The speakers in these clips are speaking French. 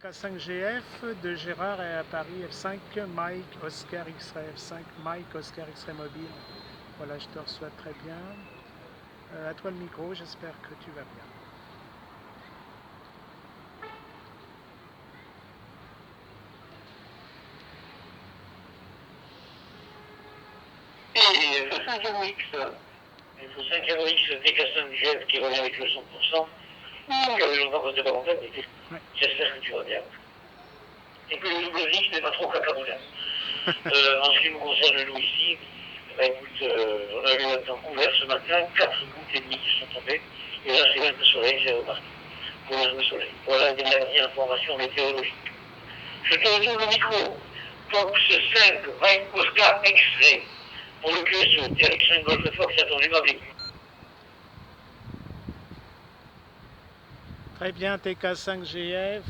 TK5GF de Gérard est à Paris, F5 Mike Oscar X-Ray, F5 Mike Oscar X-Ray mobile. Voilà, je te reçois très bien. À toi le micro, j'espère que tu vas bien. Et le 5e X, le 5e X TK5GF qui revient avec le 100%, j'avais longtemps que je n'ai pas compris, mais j'espère que tu vas bien. Et que le double X n'est pas trop cacaboudin. En ce qui me concerne, nous ici, écoute, on a eu un temps couvert ce matin, 4 gouttes et demie qui sont tombées, et là c'est même le soleil, j'ai remarqué. Le soleil. Voilà une dernière information météorologique. Je te retourne le micro. Fox 5, Mike Oscar X-Ray. Pour le QSE, Derek 5 Golf Fox, attendez ma vie. Très bien, TK5GF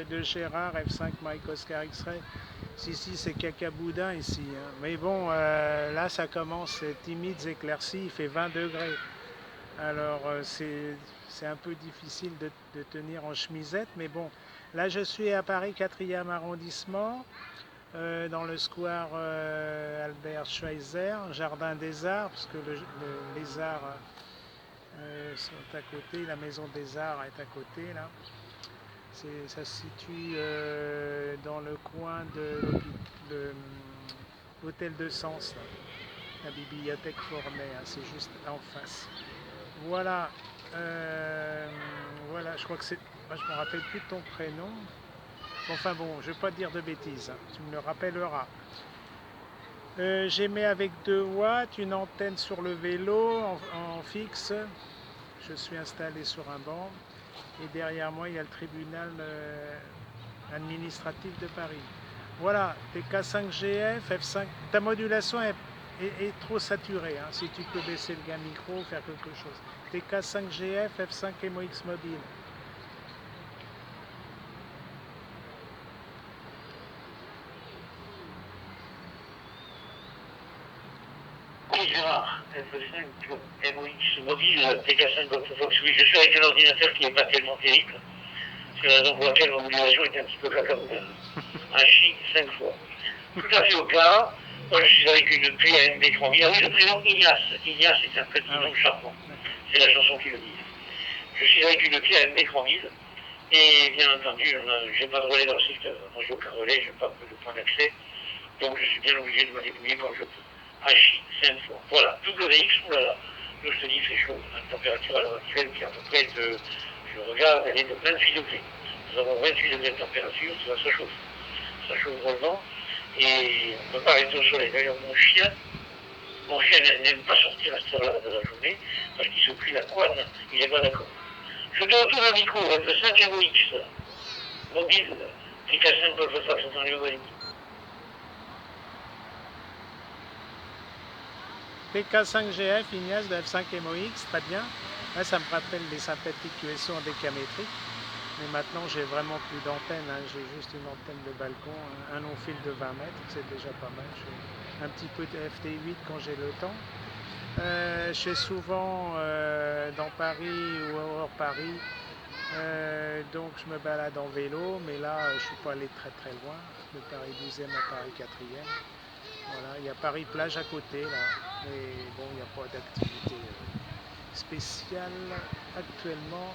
de Gérard, F5 Mike Oscar X-Ray. Si, c'est cacaboudin ici. Hein. Mais bon, là, ça commence timide, éclairci, il fait 20 degrés. Alors, c'est un peu difficile de tenir en chemisette. Mais bon, là, je suis à Paris, 4e arrondissement, dans le square Albert Schweitzer, Jardin des Arts, parce que les arts sont à côté. La maison des Arts est à côté, là. Ça se situe dans le coin de l'hôtel de Sens, là. La bibliothèque Fornet, hein, c'est juste en face. Voilà, voilà, je crois que c'est. Moi, je ne me rappelle plus de ton prénom. Enfin bon, je ne vais pas te dire de bêtises, hein, tu me le rappelleras. J'émets avec 2 watts, une antenne sur le vélo en fixe. Je suis installé sur un banc. Et derrière moi, il y a le tribunal administratif de Paris. Voilà, TK5GF, F5. Ta modulation est trop saturée. Hein. Si tu peux baisser le gain micro, faire quelque chose. TK5GF, F5 MOX mobile. Oui, Gérard, F5 MOX mobile, TK5 Golf Fox. Oui, je suis avec un ordinateur qui n'est pas tellement terrible. C'est la raison pour laquelle ma modulation est un petit peu cacaboudin. Un chi 5 fois. Tout à fait au cas. Moi, je suis avec une clé AMD 3000. Ah oui, le prénom Ignace. Ignace est un petit nom charmant. C'est la chanson qui le dit. Je suis avec une clé AMD 3000. Et bien entendu, je n'ai pas de relais dans le secteur. Moi, j'ai aucun relais, je n'ai pas de point d'accès. Donc, je suis bien obligé de me débrouiller comme je peux. Hachi 5 fois. Voilà. WX, oulala. Donc, je te dis, il fait chaud. La température à l'heure actuelle qui est à peu près de. Je regarde, elle est de 28 degrés. Nous avons 28 degrés de température, ça chauffe. Ça chauffe drôlement. Et on ne peut pas rester au soleil. D'ailleurs, mon chien n'aime pas sortir à cette heure-là de la journée parce qu'il se plie la couenne, il n'est pas d'accord. Je te retourne le micro avec le 5 MOX mobile, TK5 Golf Fox dans les Ovalie. TK5GF, Ignace de F5 MOX, très bien. Là, ça me rappelle les synthétiques QSO en décamétrique. Mais maintenant, j'ai vraiment plus d'antenne. Hein. J'ai juste une antenne de balcon, un long fil de 20 mètres, c'est déjà pas mal. Je fais un petit peu de FT8 quand j'ai le temps. Je suis souvent dans Paris ou hors Paris. Donc, je me balade en vélo. Mais là, je ne suis pas allé très très loin. De Paris 12e à Paris 4e. Voilà, il y a Paris-Plage à côté. Là. Mais bon, il n'y a pas d'activité spéciale actuellement,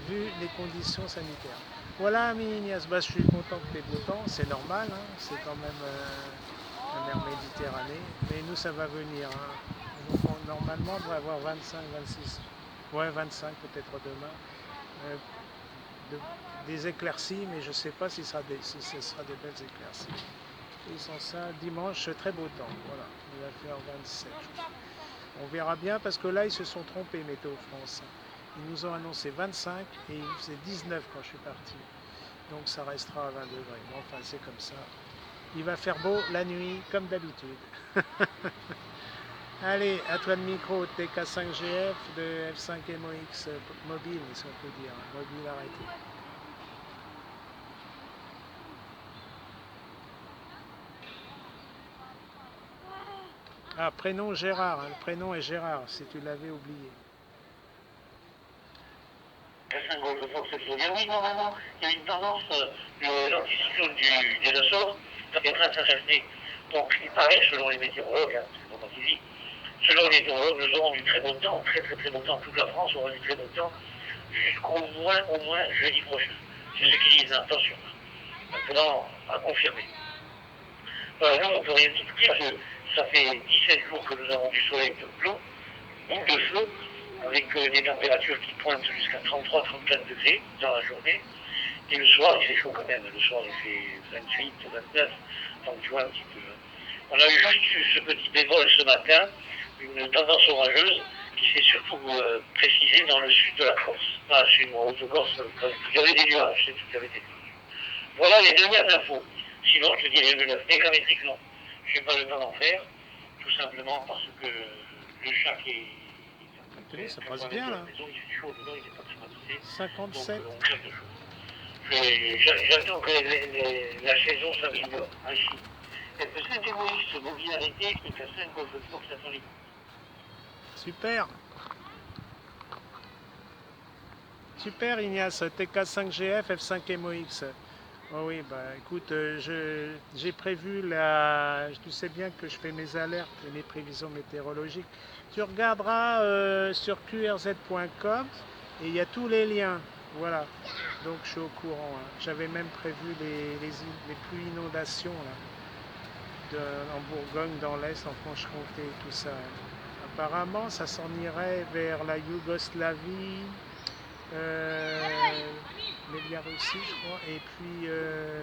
vu les conditions sanitaires. Voilà, ami Ignace, bah, je suis content que tu aies beau temps, c'est normal, hein, c'est quand même la mer Méditerranée, mais nous ça va venir. Hein. Donc, normalement, on devrait avoir 25, 26, ouais 25 peut-être demain, des éclaircies, mais je ne sais pas si ce sera des belles éclaircies. Et sans ça, dimanche, très beau temps, voilà, il va faire 27. On verra bien parce que là, ils se sont trompés, Météo France. Ils nous ont annoncé 25 et il faisait 19 quand je suis parti. Donc ça restera à 20 degrés. Bon, enfin, c'est comme ça. Il va faire beau la nuit, comme d'habitude. Allez, à toi le micro, TK5GF de F5MOX mobile, si on peut dire. Mobile arrêté. Ah, prénom Gérard. Hein. Le prénom est Gérard, si tu l'avais oublié. F5 Golf Fox pour dire oui, non, il y a une tendance, l'anticyclone des Açores est en train de s'installer. Donc il paraît, selon les météorologues, hein, c'est pas moi qui dis, selon les météorologues, nous aurons du très bon temps, très bon temps, toute la France aura du très bon temps, jusqu'au moins jeudi prochain. C'est ce qu'ils disent, attention. Maintenant, à confirmer. Voilà, nous, on peut rien dire que ça fait 17 jours que nous avons du soleil de plomb, boule de feu, avec des températures qui pointent jusqu'à 33-34 degrés dans la journée. Et le soir, il fait chaud quand même. Le soir, il fait 28, 29, donc tu vois un petit peu. On a eu juste ce petit bémol ce matin, une tendance orageuse qui s'est surtout précisée dans le sud de la Corse. Pas chez moi, Haute-Corse, il y avait des nuages, c'est tout, il y avait des nuages. Voilà les dernières infos. Sinon, je te dirais le 9 mégamétrique, non. Je n'ai pas le temps d'en faire, tout simplement parce que le chat qui est... Ça passe bien là. 57. J'attends que la saison s'améliore. Ainsi. Est-ce que c'est égoïste, mobilarité, explication, conjoncture, ça sont les... Super. Super Ignace, TK5GF, F5MOX. Oh oui, bah écoute, j'ai prévu tu sais bien que je fais mes alertes et mes prévisions météorologiques. Tu regarderas sur qrz.com et il y a tous les liens. Voilà, donc je suis au courant. Hein. J'avais même prévu les pluies inondations là, en Bourgogne, dans l'Est, en Franche-Comté, tout ça. Hein. Apparemment, ça s'en irait vers la Yougoslavie. Biélorussie, je crois, et puis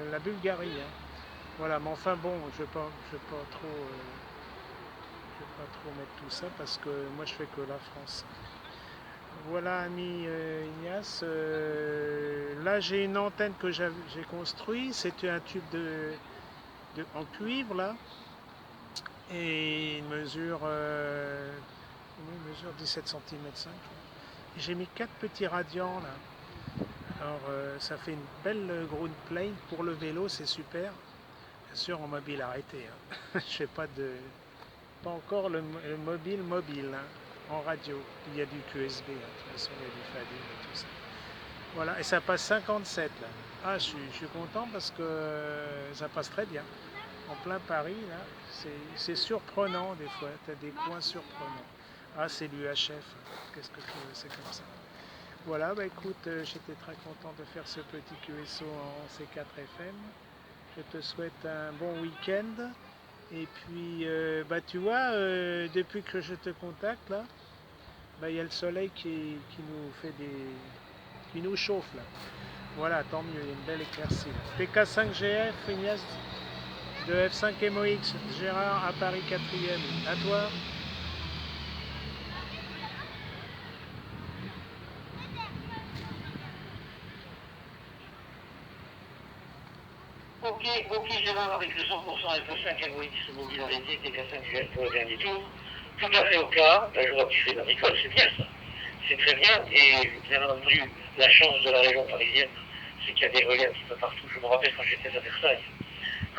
la Bulgarie. Hein. Voilà, mais enfin bon, je ne vais pas trop mettre tout ça parce que moi je fais que la France. Voilà, ami Ignace. Là, j'ai une antenne que j'ai construite. C'était un tube en cuivre là, et il mesure 17 cm 5. J'ai mis 4 petits radians là. Alors ça fait une belle ground plane pour le vélo, c'est super. Bien sûr en mobile arrêté. Hein. Je fais pas encore le mobile hein, en radio. Il y a du QSB, hein. De toute façon il y a du FADI et tout ça. Voilà, et ça passe 57 là. Ah je suis content parce que ça passe très bien. En plein Paris là, c'est surprenant des fois, tu as des coins surprenants. Ah c'est l'UHF, qu'est-ce que tu veux, c'est comme ça. Voilà, bah écoute, j'étais très content de faire ce petit QSO en C4 FM. Je te souhaite un bon week-end. Et puis, bah tu vois, depuis que je te contacte là, bah il y a le soleil qui nous chauffe là. Voilà, tant mieux, il y a une belle éclaircie. TK5GF, Ignace de F5MOX, Gérard à Paris 4e. À toi. Ok, Gérard, avec le 100% F5 MOX mobile arrêté, TK5GF pour le dernier tour. Tout à fait au cas, je vois que tu fais de la bricole, c'est bien ça. C'est très bien, et bien entendu, la chance de la région parisienne, c'est qu'il y a des relais un petit peu partout. Je me rappelle quand j'étais à Versailles.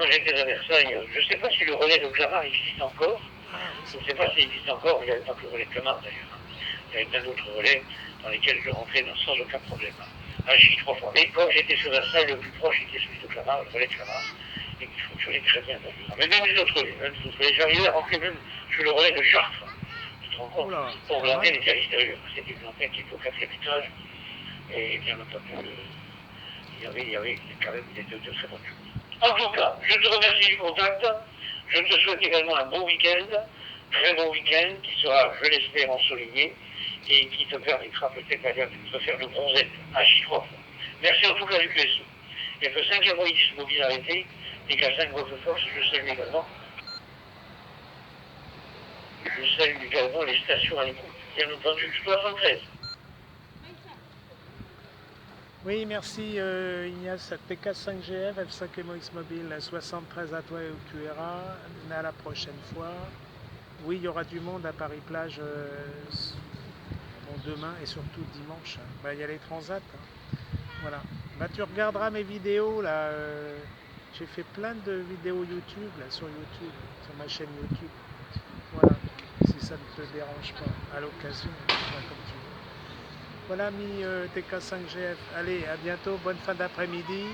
Je ne sais pas si le relais de Clamart existe encore. Je ne sais pas s'il existe encore, il n'y avait pas que le relais de Clamart d'ailleurs. Il y avait plein d'autres relais dans lesquels je rentrais sans aucun problème. Agi 3 fois. Mais quand j'étais sur Versailles, le plus proche était celui de Clamart, le relais de Clamart, et qui fonctionnait très bien d'ailleurs. Mais même les autres relais, j'arrivais à rentrer même sur le relais de Chartres. Tu te rends compte? Pour l'antenne était à l'extérieur. C'était une antenne qui était au 4e étage, et bien entendu, il y avait quand même de très bonnes choses. En tout cas, je te remercie du contact. Je te souhaite également un bon week-end, très bon week-end, qui sera, je l'espère, ensoleillé et qui te permettra peut-être de faire le bronzette à J3. Merci en tout cas du QSO. Et le 5e moïse mobile arrêté, et qu'à 5 votre force, je salue également. Je salue également les stations à l'écoute. Bien entendu, 73. Oui, merci Ignace, TK5GF, F5MOX mobile, 73 à toi et au QRA, à la prochaine fois. Oui, il y aura du monde à Paris-Plage demain et surtout dimanche. Bah, il y a les transats. Hein. Voilà. Bah, tu regarderas mes vidéos là. J'ai fait plein de vidéos YouTube là, sur YouTube, sur ma chaîne YouTube. Voilà. Si ça ne te dérange pas, à l'occasion, comme tu veux. Voilà, mi TK5GF. Allez, à bientôt, bonne fin d'après-midi.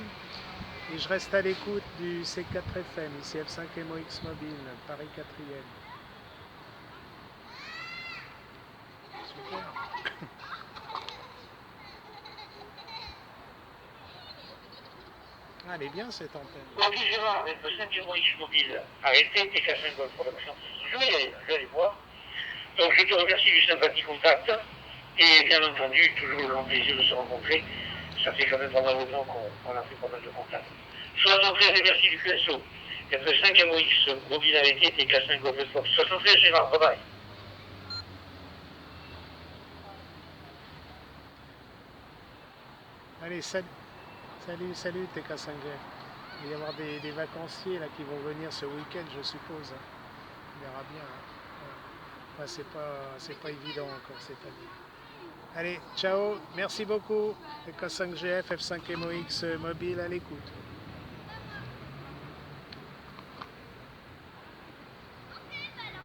Et je reste à l'écoute du C4FM, ici F5MOX Mobile, Paris 4e. Super. Ah, elle est bien cette antenne. Ok Gérard, avec le 5MOX Mobile, arrêtez TK5 Golf Production. Je vais aller voir. Donc je te remercie du sympathique contact. Et bien entendu, toujours un grand plaisir de se rencontrer. Ça fait quand même pas mal de temps qu'on a fait pas mal de contacts. Sois donc très merci du QSO. F5 MOX Mobile arrêté, TK5 Golf Fox. 73 Gérard, bye bye. Allez, salut, salut TK5GF. Il va y avoir des vacanciers là qui vont venir ce week-end, je suppose. On verra bien. Hein. Enfin, c'est pas évident encore cette année. Allez, ciao, merci beaucoup. TK5GF, F5MOX Mobile à l'écoute.